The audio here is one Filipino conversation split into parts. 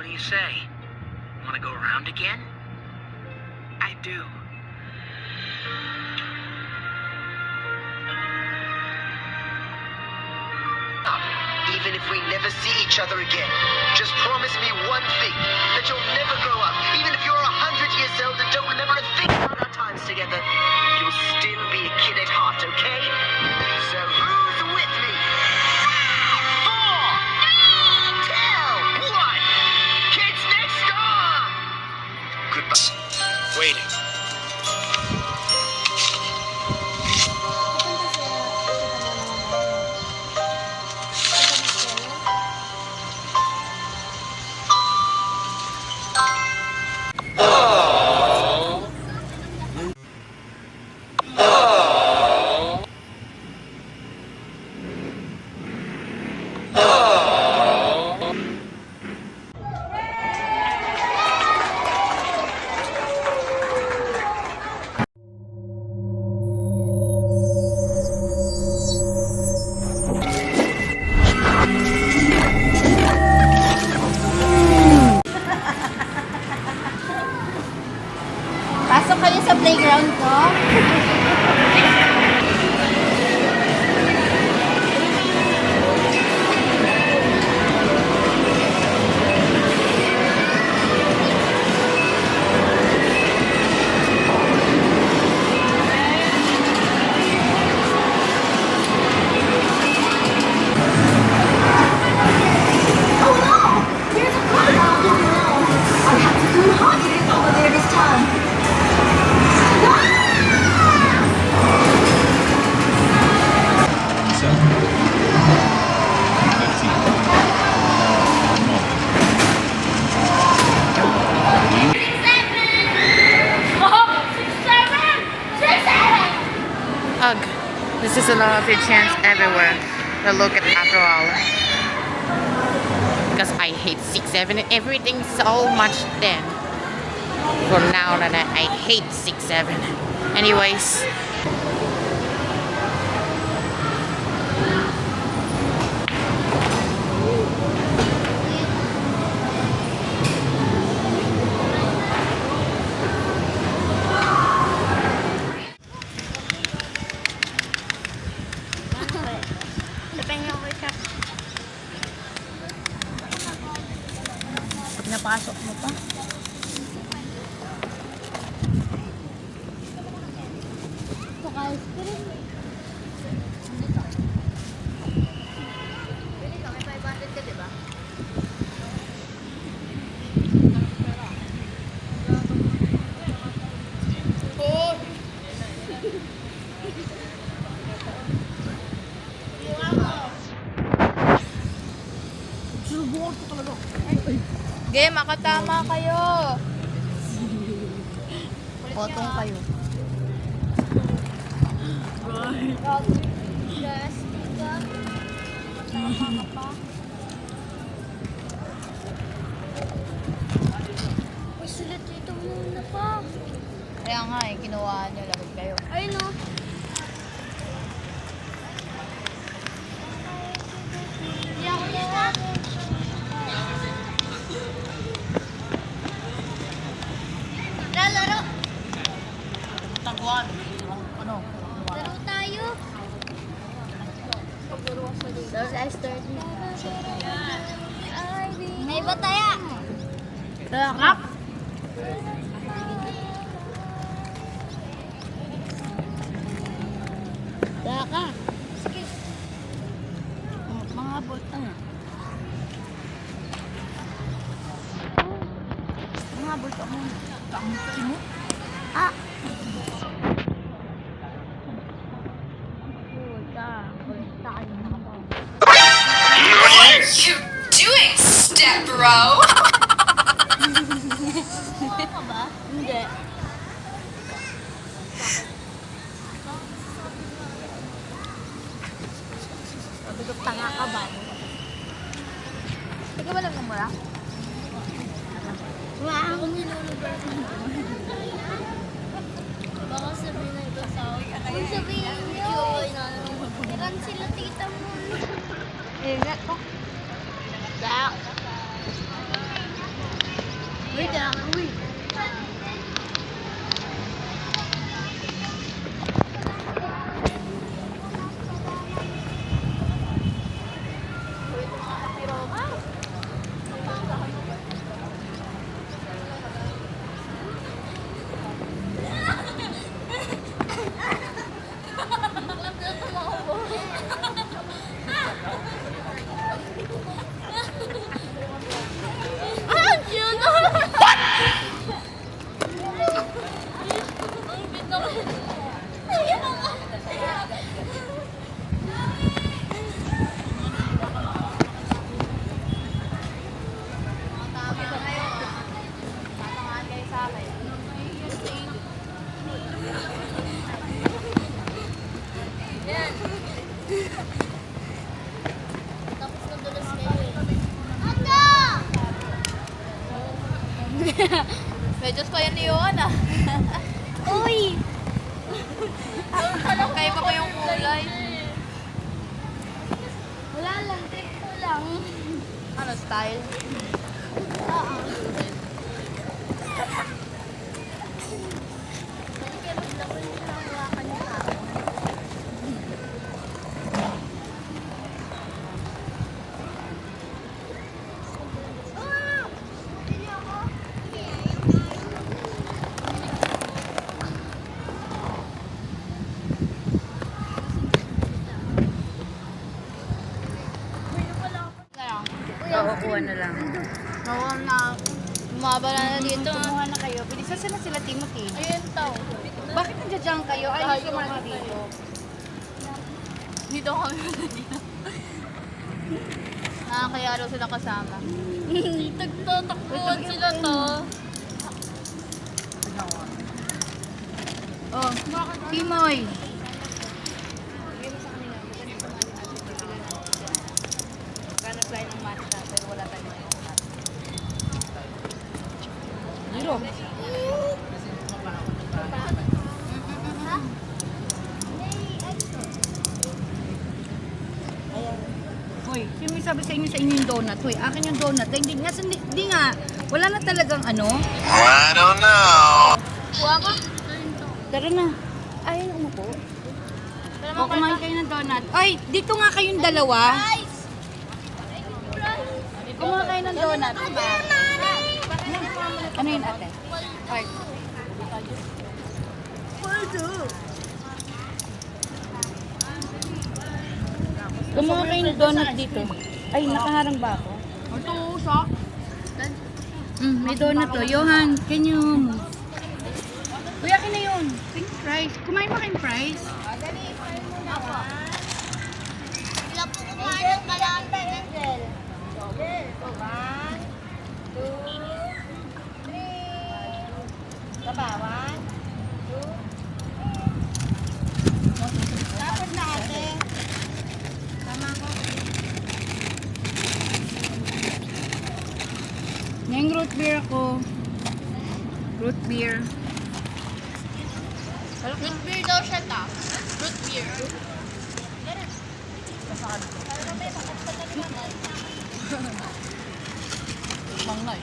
do you say? Want to go around again? I do. Even if we never see each other again, just promise me one thing, that you'll never grow up. Even if you're 100 years old and don't remember a thing about our times together, you'll still be a kid at heart, okay? So who's with me? 5, 4, 3, 2, 1. Kids next door! Goodbye. Waiting. Pasok kayo sa playground ko. Ugh, this is a lot of your chance everywhere to look at after all. Because I hate 6-7 and everything so much then. From now on, I hate 6-7. Anyways. Napasok mo pa. Ito ka ice cream. Pili ka, may 500 ka, diba? Game, makatama kayo. Potong kayo. Uy, sulit dito muna pa. Kaya nga eh, ginawa nyo lagot kayo. Ayun o. Hindi ako dito. Lalaro. Taguan. Ano? Laro tayo. Those ice dirty. May bataya. Kak! Daka! Sige. Mga bota na. Mga bota mo. Tangki mo? Ah! What are you doing, step bro? Kuha ka ba? Hindi. Sabi ko, tanga ka ba? Hindi ka ba nagmamura? Wow. Baka sabihin na ito sa akin. Kung sabihin nyo. Iran sila tita mo. Ingat ko. Dak. Wait lang. Uy. Tapos nadulas kayo eh. Medyo pa yan ni Yohan ah. Uy! Kaya pa ko yung kulay. Wala lang, take ko lang. Ano style? Oo. Oo, kuha na lang. Oo na. Bumabala na dito. Kumuha na kayo. Bilisan sila sila Timothy. Ayun to. Bakit nandiyan kayo? Ay, gusto mo na dito. Dito kami dito. Kaya daw sila kasama. Tagtatakbuhan sila to. Oh, Timoy. Kano tayo ng matcha, pero wala tayo ng matcha. Zero. Hoy, sino may sabi sa inyo yung donut? Hoy, akin yung donut. Hindi nga, hindi nga. Wala na talagang ano. I don't know. Kuha ka? Tara na. Ayun, umupo. O, kumain kayo ng donut. Ay, dito nga kayong dalawa. Guys! Kumain kayo ng donut. Ano yun, ate? Ay. Kumuha kayo ng donut dito. Ay, nakaharang ba ako? Ito, sa? May donut to. Johan, can you move? Kuya, akin na yun. Pink fries. Kumain ba kayong fries? Sila po kumain ng kalate, Angel. Tapos na ate. Tama ko. Ngayong root beer ako. Root beer. Root beer daw siya ta. Root beer. Mangay.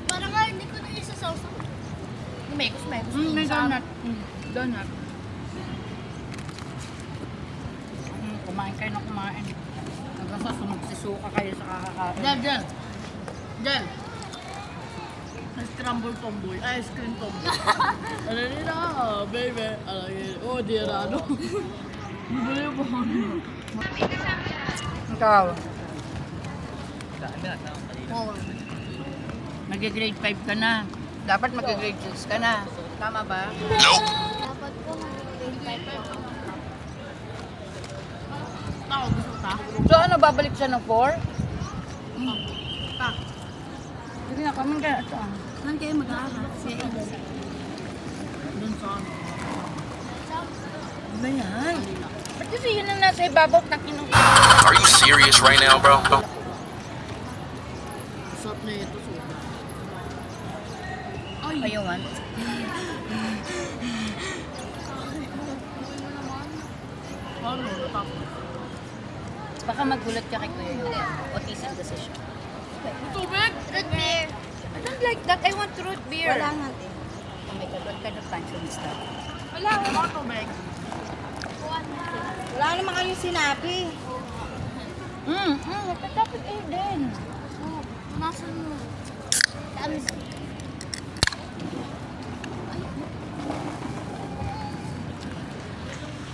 Parang nga hindi ko na isasawsaw. May donut. Donut. Kumain kayo na kumain. Hanggang sa sumagsusuka kayo sa kakakain. Del. Scramble tomboy. Ice cream tomboy. Ano nila? Baby. Oh, dear. Ano? Bibili mo. Ikaw. Mag-grade 5 ka na. Dapat mag-grade 6 ka na. Tama ba? Nope. Dapat po mag-grade 5 ako. Tao, gusto ka? So ano, babalik siya ng 4? Sige na, kaman ka. Ito ah. Saan kayo mag-aaral? Si Aiden. Doon sa ano? Ano ba yan? Ba't kasi yun ang nasa ibabaw ng kinong... Are you serious right now, bro? Sarap na ito. Ayungan. Ano? Tapos. Baka magulat ka kay Kuya. Autism kasi siya. Tubig! Root beer. I don't like that. I want root beer. Wala nga din. Oh my God, what kind of tantrum is that? Wala akong tubig. Wala naman kayong sinabi. Dapat Aiden. Oh, nasa mo. Tamis.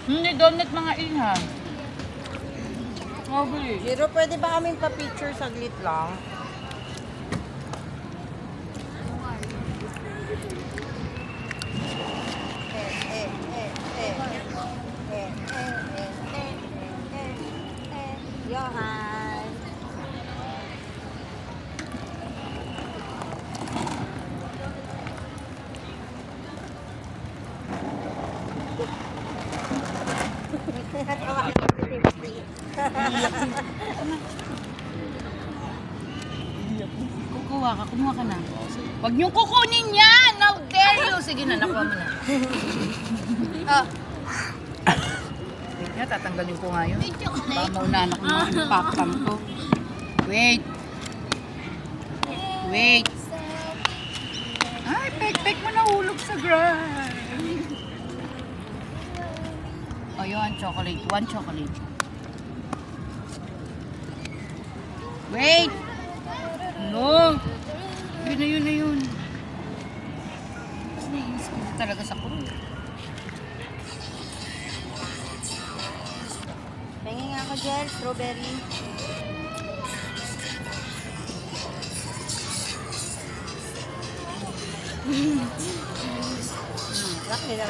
Hindi, donut mga iha. Sabi. Pero pwede ba kaming pa-picture saglit lang? Johan. Kukuha ka, kumuha ka na. Huwag niyong kukunin yan! How dare you! Sige na, nakuha mo na. Wait nga, tatanggalin ko nga yun. Baka maunahan ako ng impactam ko. Wait. Wait. Ay, pek-pek mo nahulog sa ground. O, yun, chocolate. One chocolate. Wait! No! Yun na yun na yun. Kasi naiinis ko talaga sa kuro. Pengi nga ako, Jel. Strawberry.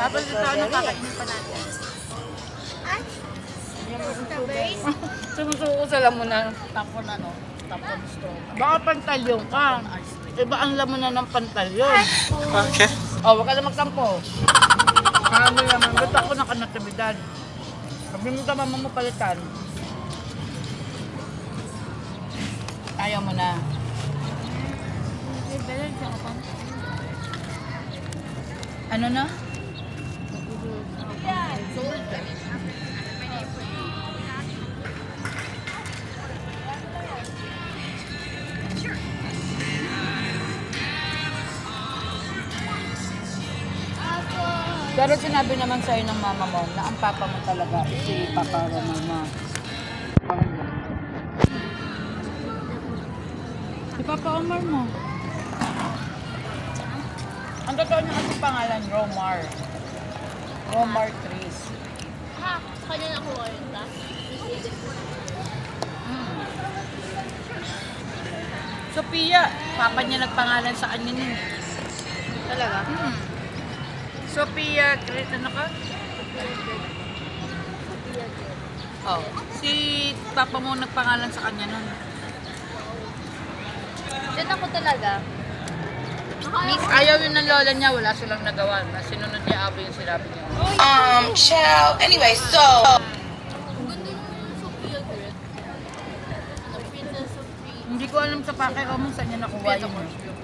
Tapos ito, ano kakainin pa natin? Strawberries? Sumusuko sa lamunan. Tapon ano? Tapon straw. Baka pantalyon ka. Iba ang lamunan ng pantalyon. Okay. Oh, wag ka na magtampo. Ano naman, ba't ako nakanatibidad? Sabi mo sa mama mo palitan. Ayaw mo na. Ano na? Pero sinabi naman sa'yo ng mama mo na ang papa mo talaga si Papa Ramona. Si Papa Omar mo. Ang totoo niya kasi pangalan, Romar. Romar Tris. Ha? Kanya nakuha yun ta? Sophia, papa niya nagpangalan sa kanya nun. Talaga? Sophia, great ano ka? Oh, si papa mo nagpangalan sa kanya nun. Diyan ako talaga. Ayaw yun ng lola niya, wala silang nagawa. Sinunod niya abo yung sinabi niya. Ciao. Anyway, so. Ang ganda yung Sophia Grit. Ano, Princess Sophia. Hindi ko alam sa pake ko saan niya nakuha yun. Sophia Grit.